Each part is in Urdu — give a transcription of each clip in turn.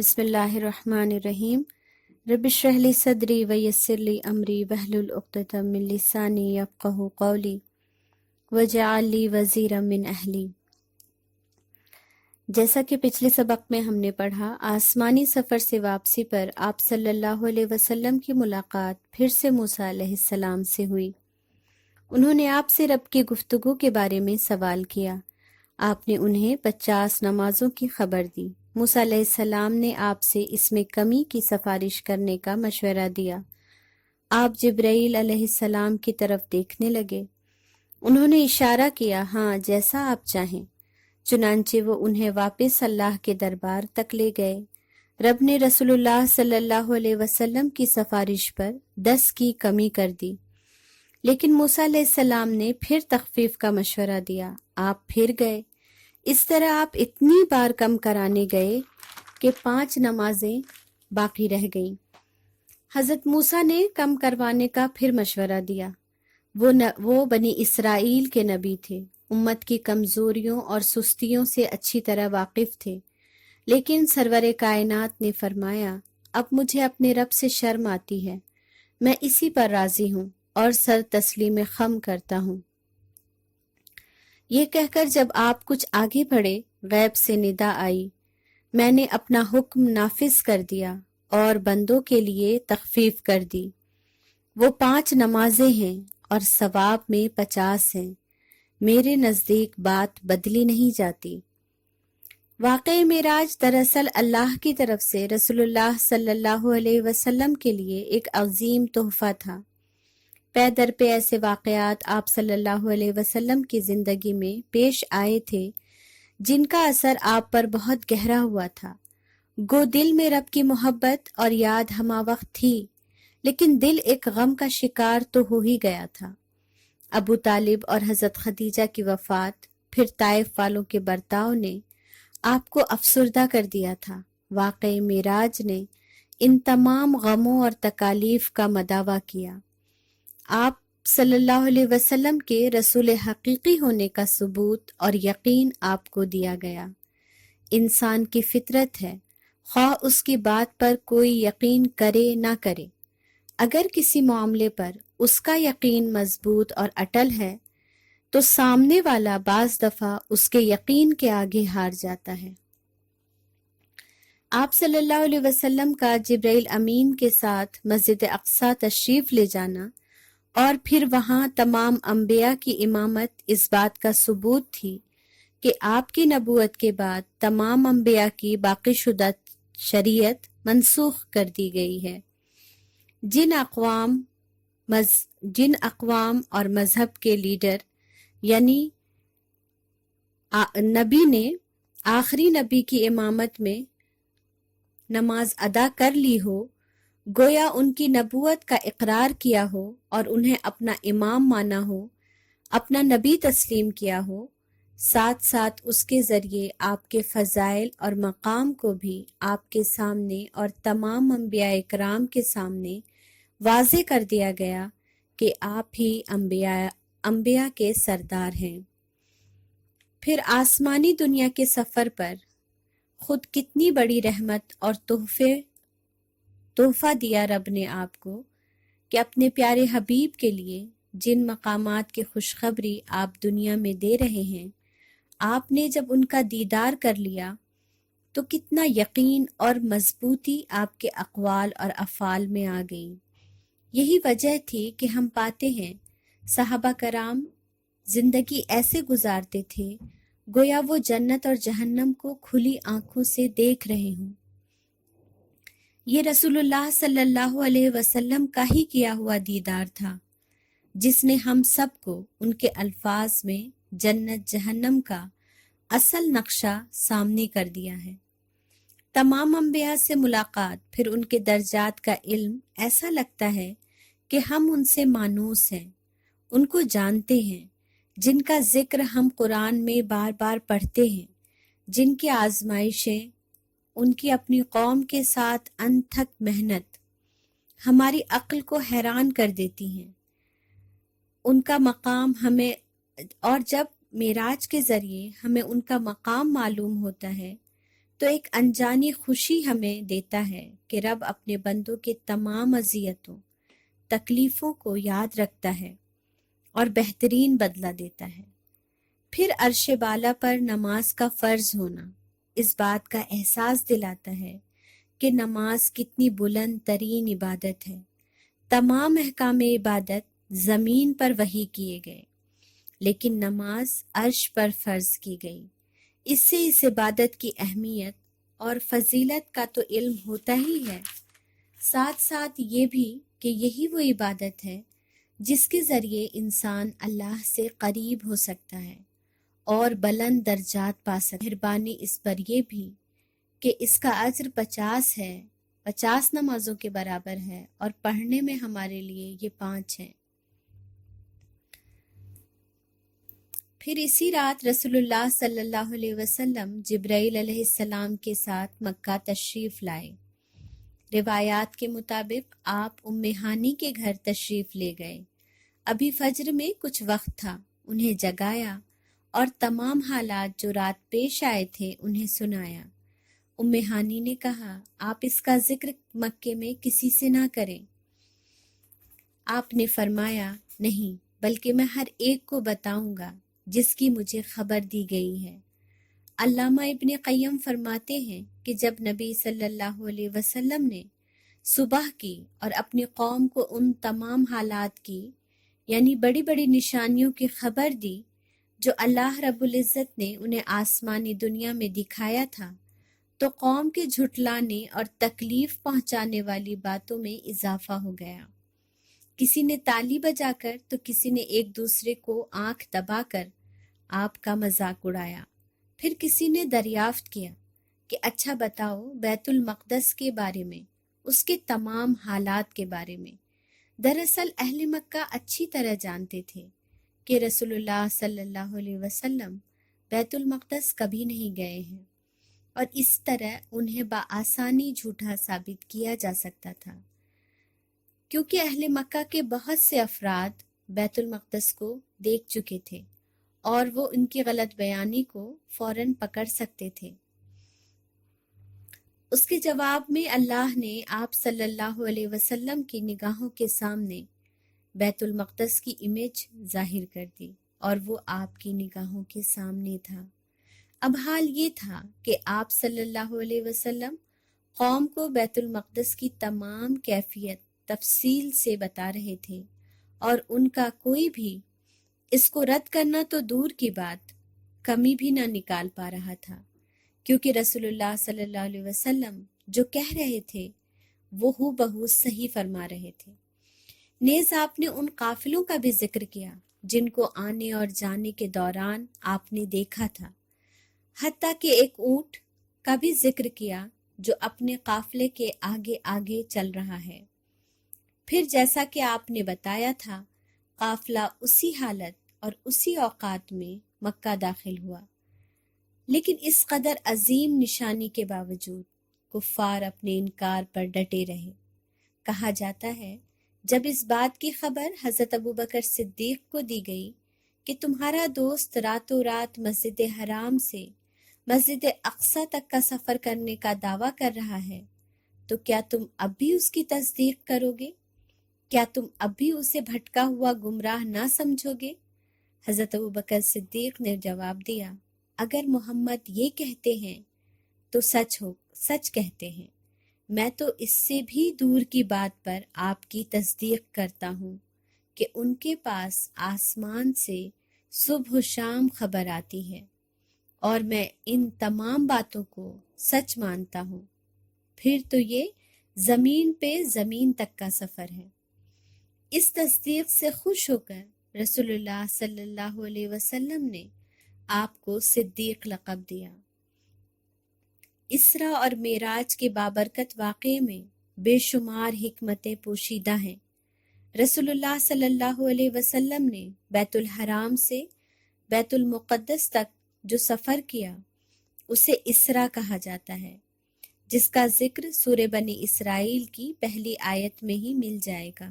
بسم اللہ الرحمن الرحیم۔ رب اشرح لی صدری ویسر لی امری واحلل عقدۃ من لسانی یفقہوا قولی واجعل لی وزیرا من اہلی۔ جیسا کہ پچھلے سبق میں ہم نے پڑھا، آسمانی سفر سے واپسی پر آپ صلی اللہ علیہ وسلم کی ملاقات پھر سے موسیٰ علیہ السلام سے ہوئی۔ انہوں نے آپ سے رب کی گفتگو کے بارے میں سوال کیا۔ آپ نے انہیں 50 نمازوں کی خبر دی۔ موسیٰ علیہ السلام نے آپ سے اس میں کمی کی سفارش کرنے کا مشورہ دیا۔ آپ جبرائیل علیہ السلام کی طرف دیکھنے لگے۔ انہوں نے اشارہ کیا، ہاں جیسا آپ چاہیں۔ چنانچہ وہ انہیں واپس اللہ کے دربار تک لے گئے۔ رب نے رسول اللہ صلی اللہ علیہ وسلم کی سفارش پر 10 کی کمی کر دی، لیکن موسیٰ علیہ السلام نے پھر تخفیف کا مشورہ دیا۔ آپ پھر گئے۔ اس طرح آپ اتنی بار کم کرانے گئے کہ 5 نمازیں باقی رہ گئیں۔ حضرت موسیٰ نے کم کروانے کا پھر مشورہ دیا۔ وہ بنی اسرائیل کے نبی تھے، امت کی کمزوریوں اور سستیوں سے اچھی طرح واقف تھے، لیکن سرور کائنات نے فرمایا، اب مجھے اپنے رب سے شرم آتی ہے، میں اسی پر راضی ہوں اور سر تسلیم خم کرتا ہوں۔ یہ کہہ کر جب آپ کچھ آگے بڑھے، غیب سے ندا آئی، میں نے اپنا حکم نافذ کر دیا اور بندوں کے لیے تخفیف کر دی۔ وہ 5 نمازیں ہیں اور ثواب میں 50 ہیں، میرے نزدیک بات بدلی نہیں جاتی۔ واقعہ معراج دراصل اللہ کی طرف سے رسول اللہ صلی اللہ علیہ وسلم کے لیے ایک عظیم تحفہ تھا۔ پے در پہ ایسے واقعات آپ صلی اللہ علیہ وسلم کی زندگی میں پیش آئے تھے جن کا اثر آپ پر بہت گہرا ہوا تھا۔ گو دل میں رب کی محبت اور یاد ہمہ وقت تھی، لیکن دل ایک غم کا شکار تو ہو ہی گیا تھا۔ ابو طالب اور حضرت خدیجہ کی وفات، پھر طائف والوں کے برتاؤ نے آپ کو افسردہ کر دیا تھا۔ واقعہ معراج نے ان تمام غموں اور تکالیف کا مداوع کیا۔ آپ صلی اللہ علیہ وسلم کے رسول حقیقی ہونے کا ثبوت اور یقین آپ کو دیا گیا۔ انسان کی فطرت ہے، خواہ اس کی بات پر کوئی یقین کرے نہ کرے، اگر کسی معاملے پر اس کا یقین مضبوط اور اٹل ہے تو سامنے والا بعض دفعہ اس کے یقین کے آگے ہار جاتا ہے۔ آپ صلی اللہ علیہ وسلم کا جبرائیل امین کے ساتھ مسجد اقصیٰ تشریف لے جانا اور پھر وہاں تمام انبیاء کی امامت اس بات کا ثبوت تھی کہ آپ کی نبوت کے بعد تمام انبیاء کی باقی شدہ شریعت منسوخ کر دی گئی ہے۔ جن اقوام اور مذہب کے لیڈر یعنی نبی نے آخری نبی کی امامت میں نماز ادا کر لی ہو، گویا ان کی نبوت کا اقرار کیا ہو اور انہیں اپنا امام مانا ہو، اپنا نبی تسلیم کیا ہو، ساتھ ساتھ اس کے ذریعے آپ کے فضائل اور مقام کو بھی آپ کے سامنے اور تمام انبیاء اکرام کے سامنے واضح کر دیا گیا کہ آپ ہی انبیاء کے سردار ہیں۔ پھر آسمانی دنیا کے سفر پر خود کتنی بڑی رحمت اور تحفہ دیا رب نے آپ کو کہ اپنے پیارے حبیب کے لیے جن مقامات کی خوشخبری آپ دنیا میں دے رہے ہیں، آپ نے جب ان کا دیدار کر لیا تو کتنا یقین اور مضبوطی آپ کے اقوال اور افعال میں آ گئی۔ یہی وجہ تھی کہ ہم پاتے ہیں صحابہ کرام زندگی ایسے گزارتے تھے گویا وہ جنت اور جہنم کو کھلی آنکھوں سے دیکھ رہے ہوں۔ یہ رسول اللہ صلی اللہ علیہ وسلم کا ہی کیا ہوا دیدار تھا جس نے ہم سب کو ان کے الفاظ میں جنت جہنم کا اصل نقشہ سامنے کر دیا ہے۔ تمام انبیاء سے ملاقات، پھر ان کے درجات کا علم، ایسا لگتا ہے کہ ہم ان سے مانوس ہیں، ان کو جانتے ہیں، جن کا ذکر ہم قرآن میں بار بار پڑھتے ہیں، جن کی آزمائشیں، ان کی اپنی قوم کے ساتھ انتھک محنت ہماری عقل کو حیران کر دیتی ہیں۔ ان کا مقام ہمیں، اور جب معراج کے ذریعے ہمیں ان کا مقام معلوم ہوتا ہے تو ایک انجانی خوشی ہمیں دیتا ہے کہ رب اپنے بندوں کے تمام اذیتوں تکلیفوں کو یاد رکھتا ہے اور بہترین بدلہ دیتا ہے۔ پھر عرش بالا پر نماز کا فرض ہونا اس بات کا احساس دلاتا ہے کہ نماز کتنی بلند ترین عبادت ہے۔ تمام احکام عبادت زمین پر وحی کیے گئے، لیکن نماز عرش پر فرض کی گئی۔ اس سے اس عبادت کی اہمیت اور فضیلت کا تو علم ہوتا ہی ہے، ساتھ ساتھ یہ بھی کہ یہی وہ عبادت ہے جس کے ذریعے انسان اللہ سے قریب ہو سکتا ہے اور بلند درجات پا سکتا ہے۔ مہربانی اس پر یہ بھی کہ اس کا اجر 50 ہے، 50 نمازوں کے برابر ہے، اور پڑھنے میں ہمارے لیے یہ 5 ہیں۔ پھر اسی رات رسول اللہ صلی اللہ علیہ وسلم جبرائیل علیہ السلام کے ساتھ مکہ تشریف لائے۔ روایات کے مطابق آپ ام ہانی کے گھر تشریف لے گئے۔ ابھی فجر میں کچھ وقت تھا، انہیں جگایا اور تمام حالات جو رات پیش آئے تھے انہیں سنایا۔ ام ہانی نے کہا، آپ اس کا ذکر مکے میں کسی سے نہ کریں۔ آپ نے فرمایا، نہیں، بلکہ میں ہر ایک کو بتاؤں گا جس کی مجھے خبر دی گئی ہے۔ علامہ ابن قیم فرماتے ہیں کہ جب نبی صلی اللہ علیہ وسلم نے صبح کی اور اپنی قوم کو ان تمام حالات کی، یعنی بڑی بڑی نشانیوں کی خبر دی جو اللہ رب العزت نے انہیں آسمانی دنیا میں دکھایا تھا، تو قوم کے جھٹلانے اور تکلیف پہنچانے والی باتوں میں اضافہ ہو گیا۔ کسی نے تالی بجا کر تو کسی نے ایک دوسرے کو آنکھ دبا کر آپ کا مذاق اڑایا۔ پھر کسی نے دریافت کیا کہ اچھا بتاؤ بیت المقدس کے بارے میں، اس کے تمام حالات کے بارے میں۔ دراصل اہل مکہ اچھی طرح جانتے تھے کہ رسول اللہ صلی اللہ علیہ وسلم بیت المقدس کبھی نہیں گئے ہیں، اور اس طرح انہیں بآسانی جھوٹا ثابت کیا جا سکتا تھا، کیونکہ اہل مکہ کے بہت سے افراد بیت المقدس کو دیکھ چکے تھے اور وہ ان کی غلط بیانی کو فوراً پکڑ سکتے تھے۔ اس کے جواب میں اللہ نے آپ صلی اللہ علیہ وسلم کی نگاہوں کے سامنے بیت المقدس کی امیج ظاہر کر دی، اور وہ آپ کی نگاہوں کے سامنے تھا۔ اب حال یہ تھا کہ آپ صلی اللہ علیہ وسلم قوم کو بیت المقدس کی تمام کیفیت تفصیل سے بتا رہے تھے، اور ان کا کوئی بھی اس کو رد کرنا تو دور کی بات، کمی بھی نہ نکال پا رہا تھا، کیونکہ رسول اللہ صلی اللہ علیہ وسلم جو کہہ رہے تھے وہ ہو بہو صحیح فرما رہے تھے۔ نیز آپ نے ان قافلوں کا بھی ذکر کیا جن کو آنے اور جانے کے دوران آپ نے دیکھا تھا، حتیٰ کہ ایک اونٹ کا بھی ذکر کیا جو اپنے قافلے کے آگے آگے چل رہا ہے۔ پھر جیسا کہ آپ نے بتایا تھا، قافلہ اسی حالت اور اسی اوقات میں مکہ داخل ہوا، لیکن اس قدر عظیم نشانی کے باوجود کفار اپنے انکار پر ڈٹے رہے۔ کہا جاتا ہے جب اس بات کی خبر حضرت ابوبکر صدیق کو دی گئی کہ تمہارا دوست راتوں رات مسجد حرام سے مسجد اقصی تک کا سفر کرنے کا دعویٰ کر رہا ہے، تو کیا تم اب بھی اس کی تصدیق کرو گے؟ کیا تم اب بھی اسے بھٹکا ہوا گمراہ نہ سمجھو گے؟ حضرت ابوبکر صدیق نے جواب دیا، اگر محمد یہ کہتے ہیں تو سچ کہتے ہیں، میں تو اس سے بھی دور کی بات پر آپ کی تصدیق کرتا ہوں کہ ان کے پاس آسمان سے صبح و شام خبر آتی ہے، اور میں ان تمام باتوں کو سچ مانتا ہوں۔ پھر تو یہ زمین پہ زمین تک کا سفر ہے۔ اس تصدیق سے خوش ہو کر رسول اللہ صلی اللہ علیہ وسلم نے آپ کو صدیق لقب دیا۔ اسرا اور معراج کے بابرکت واقعے میں بے شمار حکمتیں پوشیدہ ہیں۔ رسول اللہ صلی اللہ علیہ وسلم نے بیت الحرام سے بیت المقدس تک جو سفر کیا اسے اسرا کہا جاتا ہے، جس کا ذکر سورہ بنی اسرائیل کی پہلی آیت میں ہی مل جائے گا۔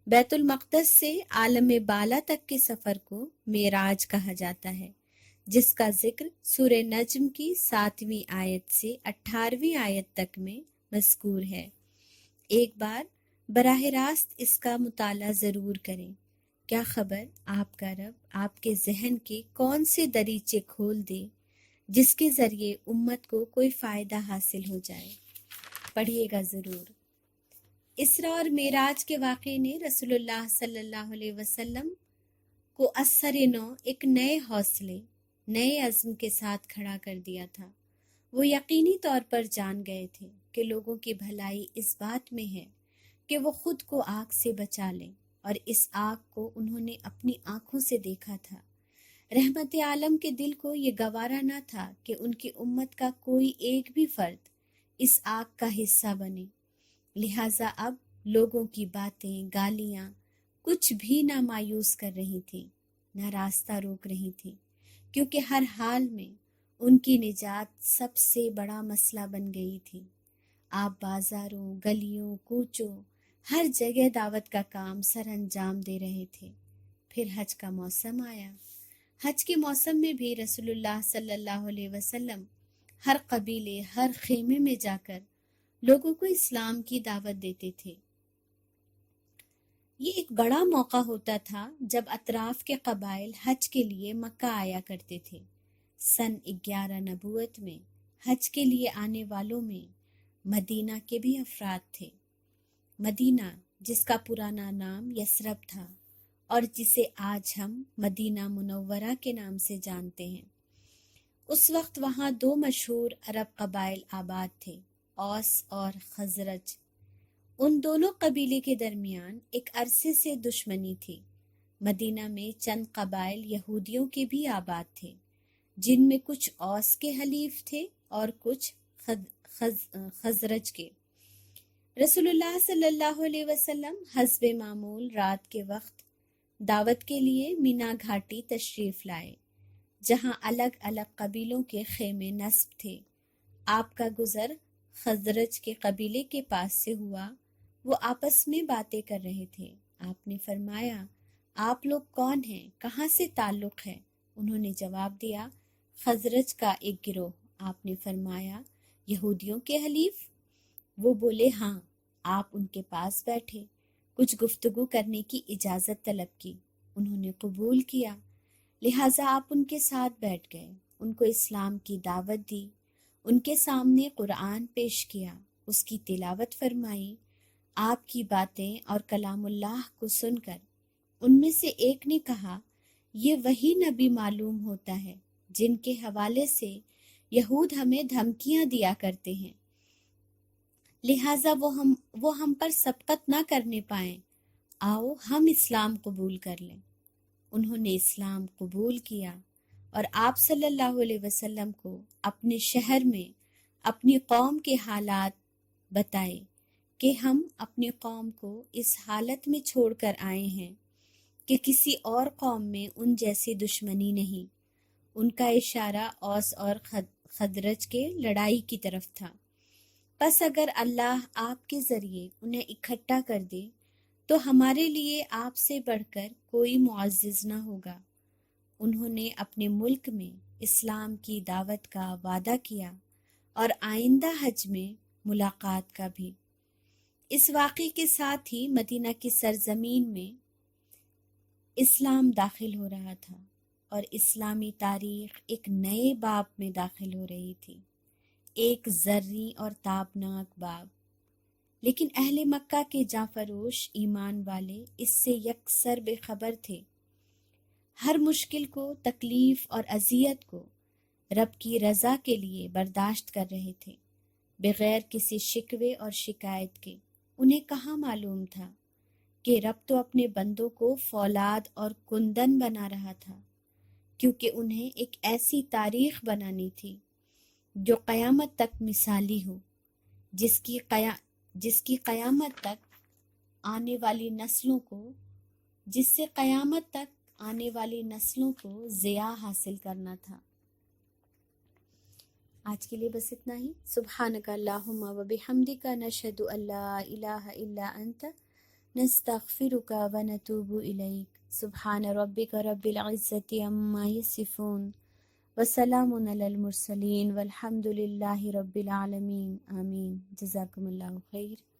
بیت المقدس سے عالم بالا تک کے سفر کو معراج کہا جاتا ہے، جس کا ذکر سورہ نجم کی 7ویں آیت سے 18ویں آیت تک میں مذکور ہے۔ ایک بار براہ راست اس کا مطالعہ ضرور کریں۔ کیا خبر آپ کا رب آپ کے ذہن کے کون سے دریچے کھول دے جس کے ذریعے امت کو کوئی فائدہ حاصل ہو جائے۔ پڑھیے گا ضرور۔ اسراء اور معراج کے واقعے نے رسول اللہ صلی اللہ علیہ وسلم کو اثر نو ایک نئے حوصلے، نئے عزم کے ساتھ کھڑا کر دیا تھا۔ وہ یقینی طور پر جان گئے تھے کہ لوگوں کی بھلائی اس بات میں ہے کہ وہ خود کو آگ سے بچا لیں، اور اس آگ کو انہوں نے اپنی آنکھوں سے دیکھا تھا۔ رحمت عالم کے دل کو یہ گوارا نہ تھا کہ ان کی امت کا کوئی ایک بھی فرد اس آگ کا حصہ بنے، لہٰذا اب لوگوں کی باتیں، گالیاں کچھ بھی نہ مایوس کر رہی تھیں، نہ راستہ روک رہی تھیں، کیونکہ ہر حال میں ان کی نجات سب سے بڑا مسئلہ بن گئی تھی۔ آپ بازاروں، گلیوں، کوچوں، ہر جگہ دعوت کا کام سر انجام دے رہے تھے۔ پھر حج کا موسم آیا۔ حج کے موسم میں بھی رسول اللہ صلی اللہ علیہ وسلم ہر قبیلے، ہر خیمے میں جا کر لوگوں کو اسلام کی دعوت دیتے تھے۔ یہ ایک بڑا موقع ہوتا تھا جب اطراف کے قبائل حج کے لیے مکہ آیا کرتے تھے۔ سن 11 نبوت میں حج کے لیے آنے والوں میں مدینہ کے بھی افراد تھے۔ مدینہ جس کا پرانا نام یثرب تھا اور جسے آج ہم مدینہ منورہ کے نام سے جانتے ہیں، اس وقت وہاں 2 مشہور عرب قبائل آباد تھے، اوس اور خزرج۔ ان دونوں قبیلے کے درمیان ایک عرصے سے دشمنی تھی۔ مدینہ میں چند قبائل یہودیوں کے بھی آباد تھے، جن میں کچھ اوس کے حلیف تھے اور کچھ خزرج کے۔ رسول اللہ صلی اللہ علیہ وسلم حسب معمول رات کے وقت دعوت کے لیے مینا گھاٹی تشریف لائے، جہاں الگ الگ قبیلوں کے خیمے نصب تھے۔ آپ کا گزر خزرج کے قبیلے کے پاس سے ہوا۔ وہ آپس میں باتیں کر رہے تھے۔ آپ نے فرمایا، آپ لوگ کون ہیں؟ کہاں سے تعلق ہے؟ انہوں نے جواب دیا، خزرج کا ایک گروہ۔ آپ نے فرمایا، یہودیوں کے حلیف؟ وہ بولے، ہاں۔ آپ ان کے پاس بیٹھے، کچھ گفتگو کرنے کی اجازت طلب کی۔ انہوں نے قبول کیا، لہٰذا آپ ان کے ساتھ بیٹھ گئے، ان کو اسلام کی دعوت دی، ان کے سامنے قرآن پیش کیا، اس کی تلاوت فرمائی۔ آپ کی باتیں اور کلام اللہ کو سن کر ان میں سے ایک نے کہا، یہ وہی نبی معلوم ہوتا ہے جن کے حوالے سے یہود ہمیں دھمکیاں دیا کرتے ہیں، لہٰذا وہ ہم پر سبقت نہ کرنے پائیں، آؤ ہم اسلام قبول کر لیں۔ انہوں نے اسلام قبول کیا اور آپ صلی اللہ علیہ وسلم کو اپنے شہر میں اپنی قوم کے حالات بتائے کہ ہم اپنی قوم کو اس حالت میں چھوڑ کر آئے ہیں کہ کسی اور قوم میں ان جیسی دشمنی نہیں۔ ان کا اشارہ اوس اور خزرج کے لڑائی کی طرف تھا۔ پس اگر اللہ آپ کے ذریعے انہیں اکٹھا کر دے تو ہمارے لیے آپ سے بڑھ کر کوئی معزز نہ ہوگا۔ انہوں نے اپنے ملک میں اسلام کی دعوت کا وعدہ کیا اور آئندہ حج میں ملاقات کا بھی۔ اس واقعے کے ساتھ ہی مدینہ کی سرزمین میں اسلام داخل ہو رہا تھا اور اسلامی تاریخ ایک نئے باب میں داخل ہو رہی تھی، ایک زرعی اور تابناک باب۔ لیکن اہل مکہ کے جاں فروش ایمان والے اس سے یکسر بے خبر تھے، ہر مشکل کو، تکلیف اور اذیت کو رب کی رضا کے لیے برداشت کر رہے تھے، بغیر کسی شکوے اور شکایت کے۔ انہیں کہاں معلوم تھا کہ رب تو اپنے بندوں کو فولاد اور کندن بنا رہا تھا، کیونکہ انہیں ایک ایسی تاریخ بنانی تھی جو قیامت تک مثالی ہو، جس کی قیامت تک آنے والی نسلوں کو ضیاء حاصل کرنا تھا۔ آج کے لیے بس اتنا ہی۔ سبحانک اللہم و بحمدک، نشہد ان لا الہ الا انت، نستغفرک و نتوب الیک۔ سبحان ربک رب العزت عما یصفون، وسلام علی المرسلین والحمد للہ رب العالمین، آمین۔ جزاکم اللہ خیر۔